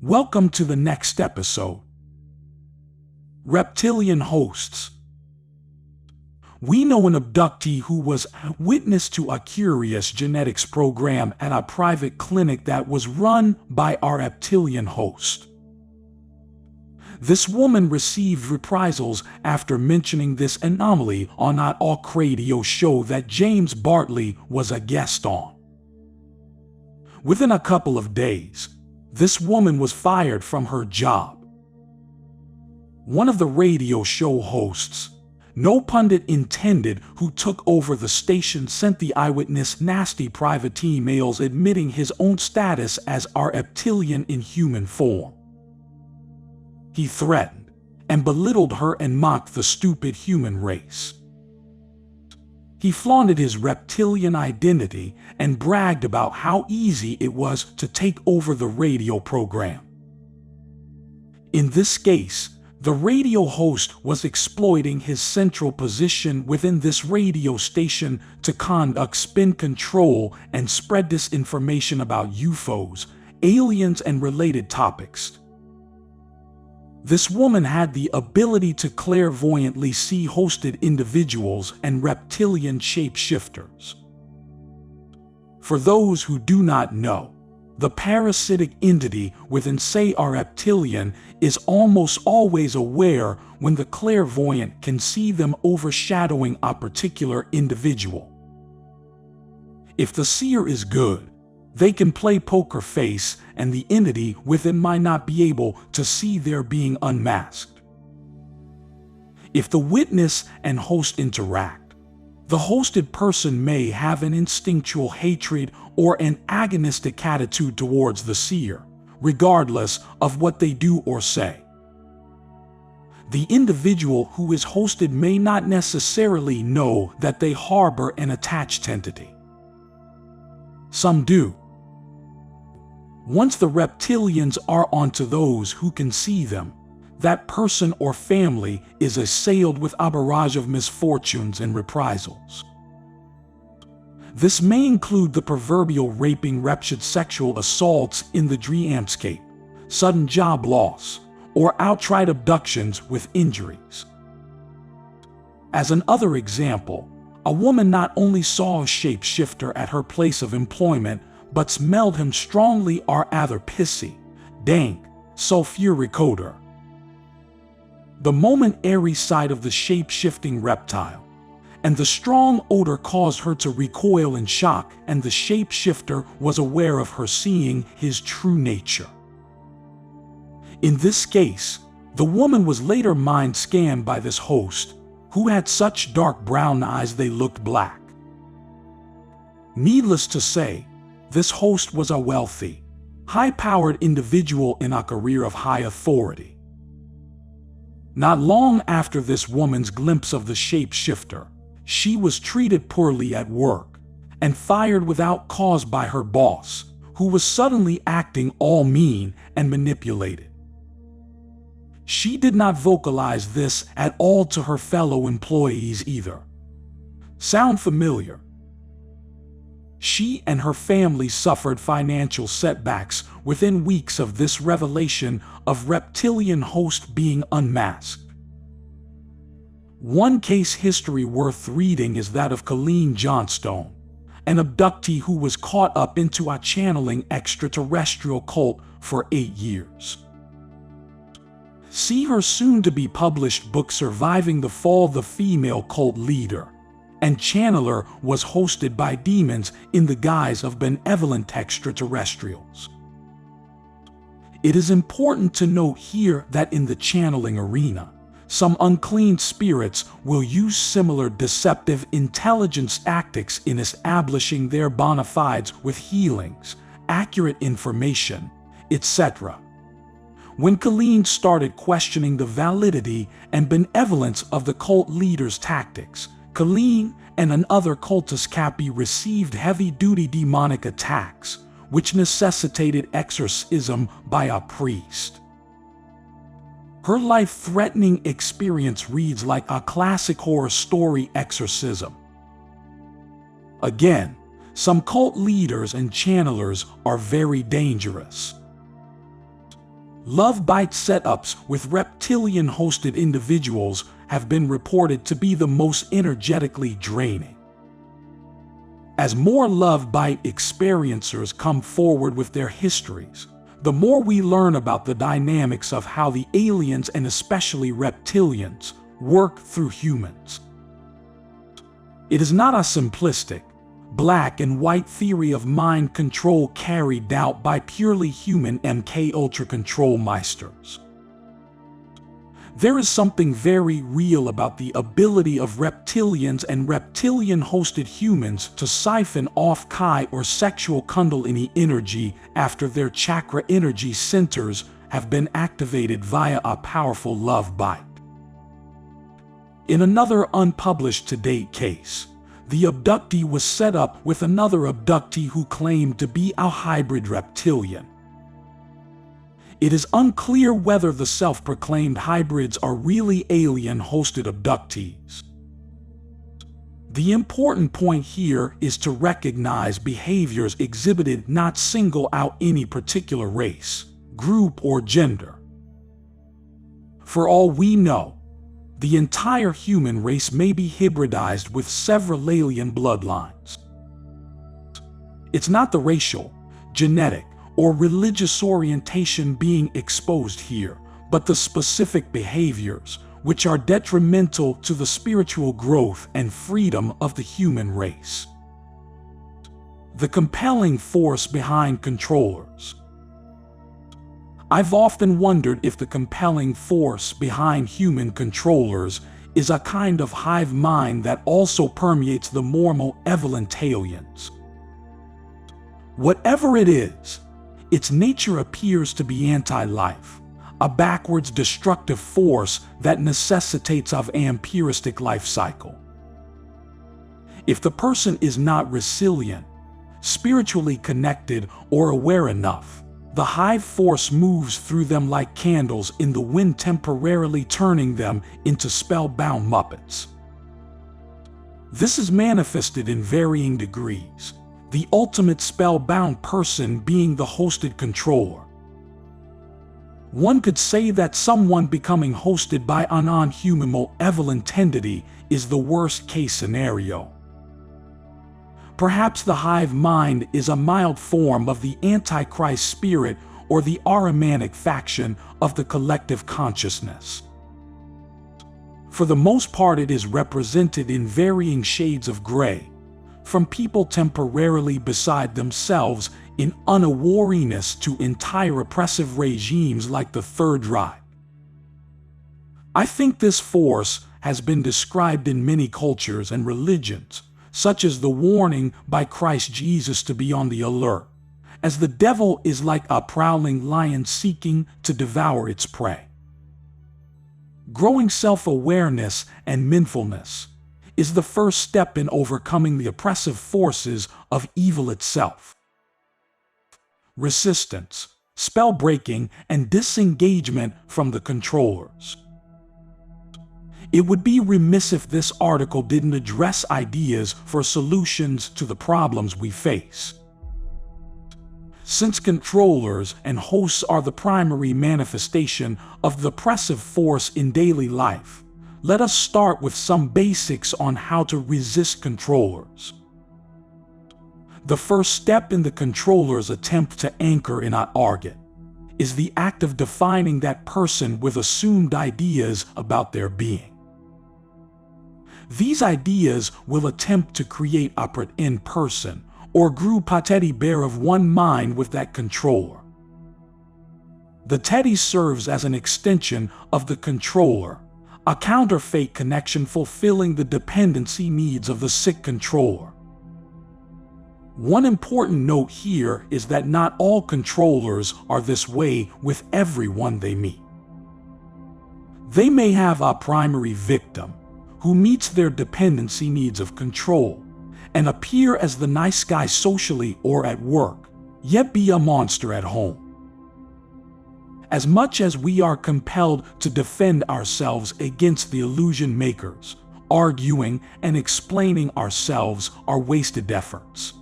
Welcome to the next episode. Reptilian Hosts. We know an abductee who was witness to a curious genetics program at a private clinic that was run by our reptilian host. This woman received reprisals after mentioning this anomaly on a talk radio show that James Bartley was a guest on. Within a couple of days, this woman was fired from her job. One of the radio show hosts, no pundit intended, who took over the station sent the eyewitness nasty private emails admitting his own status as a reptilian in human form. He threatened and belittled her and mocked the stupid human race. He flaunted his reptilian identity and bragged about how easy it was to take over the radio program. In this case, the radio host was exploiting his central position within this radio station to conduct spin control and spread disinformation about UFOs, aliens, and related topics. This woman had the ability to clairvoyantly see hosted individuals and reptilian shapeshifters. For those who do not know, the parasitic entity within, say, a reptilian is almost always aware when the clairvoyant can see them overshadowing a particular individual. If the seer is good, they can play poker face and the entity within might not be able to see their being unmasked. If the witness and host interact, the hosted person may have an instinctual hatred or an agonistic attitude towards the seer, regardless of what they do or say. The individual who is hosted may not necessarily know that they harbor an attached entity. Some do. Once the reptilians are onto those who can see them, that person or family is assailed with a barrage of misfortunes and reprisals. This may include the proverbial raping, wretched sexual assaults in the dreamscape, sudden job loss, or outright abductions with injuries. As another example, a woman not only saw a shapeshifter at her place of employment, but smelled him strongly or rather pissy, dank, sulfuric odor. The momentary sight of the shape-shifting reptile and the strong odor caused her to recoil in shock, and the shapeshifter was aware of her seeing his true nature. In this case, the woman was later mind scanned by this host, who had such dark brown eyes they looked black. Needless to say, this host was a wealthy, high-powered individual in a career of high authority. Not long after this woman's glimpse of the shapeshifter, she was treated poorly at work and fired without cause by her boss, who was suddenly acting all mean and manipulated. She did not vocalize this at all to her fellow employees either. Sound familiar? She and her family suffered financial setbacks within weeks of this revelation of reptilian host being unmasked. One case history worth reading is that of Colleen Johnstone, an abductee who was caught up into a channeling extraterrestrial cult for 8 years. See her soon-to-be published book Surviving the Fall. The female cult leader and channeler was hosted by demons in the guise of benevolent extraterrestrials. It is important to note here that in the channeling arena, some unclean spirits will use similar deceptive intelligence tactics in establishing their bona fides with healings, accurate information, etc. When Colleen started questioning the validity and benevolence of the cult leader's tactics, Colleen and another cultist Cappy received heavy-duty demonic attacks, which necessitated exorcism by a priest. Her life-threatening experience reads like a classic horror story exorcism. Again, some cult leaders and channelers are very dangerous. Love bite setups with reptilian-hosted individuals have been reported to be the most energetically draining. As more love bite experiencers come forward with their histories, the more we learn about the dynamics of how the aliens and especially reptilians work through humans. It is not a simplistic, black and white theory of mind control carried out by purely human MK Ultra control meisters. There is something very real about the ability of reptilians and reptilian-hosted humans to siphon off Kai or sexual Kundalini energy after their chakra energy centers have been activated via a powerful love bite. In another unpublished to-date case, the abductee was set up with another abductee who claimed to be a hybrid reptilian. It is unclear whether the self-proclaimed hybrids are really alien-hosted abductees. The important point here is to recognize behaviors exhibited, not single out any particular race, group, or gender. For all we know, the entire human race may be hybridized with several alien bloodlines. It's not the racial, genetic, or religious orientation being exposed here, but the specific behaviors which are detrimental to the spiritual growth and freedom of the human race. The compelling force behind controllers. I've often wondered if the compelling force behind human controllers is a kind of hive mind that also permeates the more malevolent aliens. Whatever it is, its nature appears to be anti-life, a backwards destructive force that necessitates of an vampiristic life cycle. If the person is not resilient, spiritually connected, or aware enough, the hive force moves through them like candles in the wind, temporarily turning them into spellbound Muppets. This is manifested in varying degrees, the ultimate spellbound person being the hosted controller. One could say that someone becoming hosted by a non-human malevolent entity is the worst-case scenario. Perhaps the hive mind is a mild form of the Antichrist spirit or the Ahrimanic faction of the collective consciousness. For the most part, it is represented in varying shades of gray, from people temporarily beside themselves in unawareness to entire oppressive regimes like the Third Reich. I think this force has been described in many cultures and religions, such as the warning by Christ Jesus to be on the alert, as the devil is like a prowling lion seeking to devour its prey. Growing self-awareness and mindfulness is the first step in overcoming the oppressive forces of evil itself. Resistance, spell breaking, and disengagement from the controllers. It would be remiss if this article didn't address ideas for solutions to the problems we face. Since controllers and hosts are the primary manifestation of the oppressive force in daily life, let us start with some basics on how to resist controllers. The first step in the controller's attempt to anchor in a target is the act of defining that person with assumed ideas about their being. These ideas will attempt to create a pretend person or group, a teddy bear of one mind with that controller. The teddy serves as an extension of the controller, a counterfeit connection fulfilling the dependency needs of the sick controller. One important note here is that not all controllers are this way with everyone they meet. They may have a primary victim who meets their dependency needs of control and appear as the nice guy socially or at work, yet be a monster at home. As much as we are compelled to defend ourselves against the illusion makers, arguing and explaining ourselves are wasted efforts.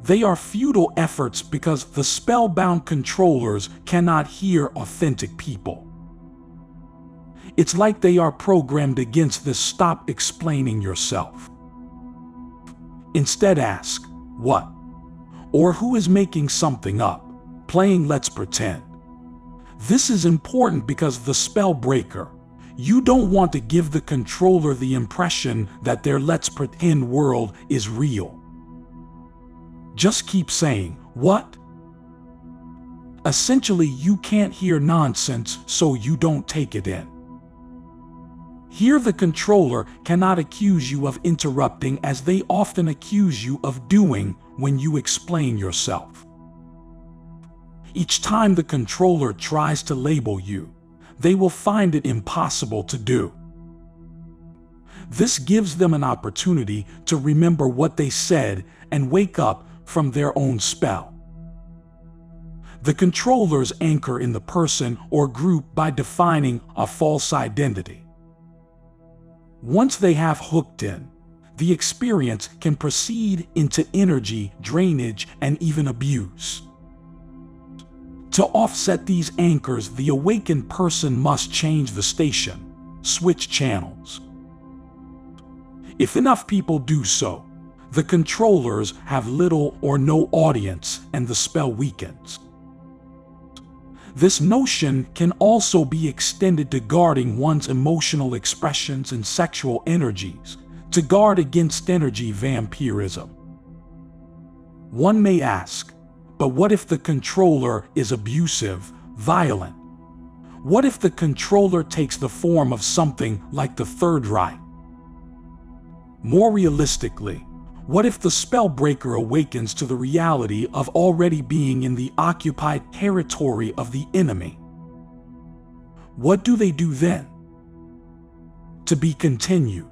They are futile efforts because the spellbound controllers cannot hear authentic people. It's like they are programmed against this "stop explaining yourself." Instead ask, "What?" or "Who is making something up?" playing "Let's pretend." This is important because the spell breaker, you don't want to give the controller the impression that their "let's pretend" world is real. Just keep saying, "What?" Essentially, you can't hear nonsense, so you don't take it in. Here the controller cannot accuse you of interrupting, as they often accuse you of doing when you explain yourself. Each time the controller tries to label you, they will find it impossible to do. This gives them an opportunity to remember what they said and wake up from their own spell. The controllers anchor in the person or group by defining a false identity. Once they have hooked in, the experience can proceed into energy drainage and even abuse. To offset these anchors, the awakened person must change the station, switch channels. If enough people do so, the controllers have little or no audience and the spell weakens. This notion can also be extended to guarding one's emotional expressions and sexual energies, to guard against energy vampirism. One may ask, but what if the controller is abusive, violent? What if the controller takes the form of something like the Third Reich? More realistically, what if the spellbreaker awakens to the reality of already being in the occupied territory of the enemy? What do they do then? To be continued.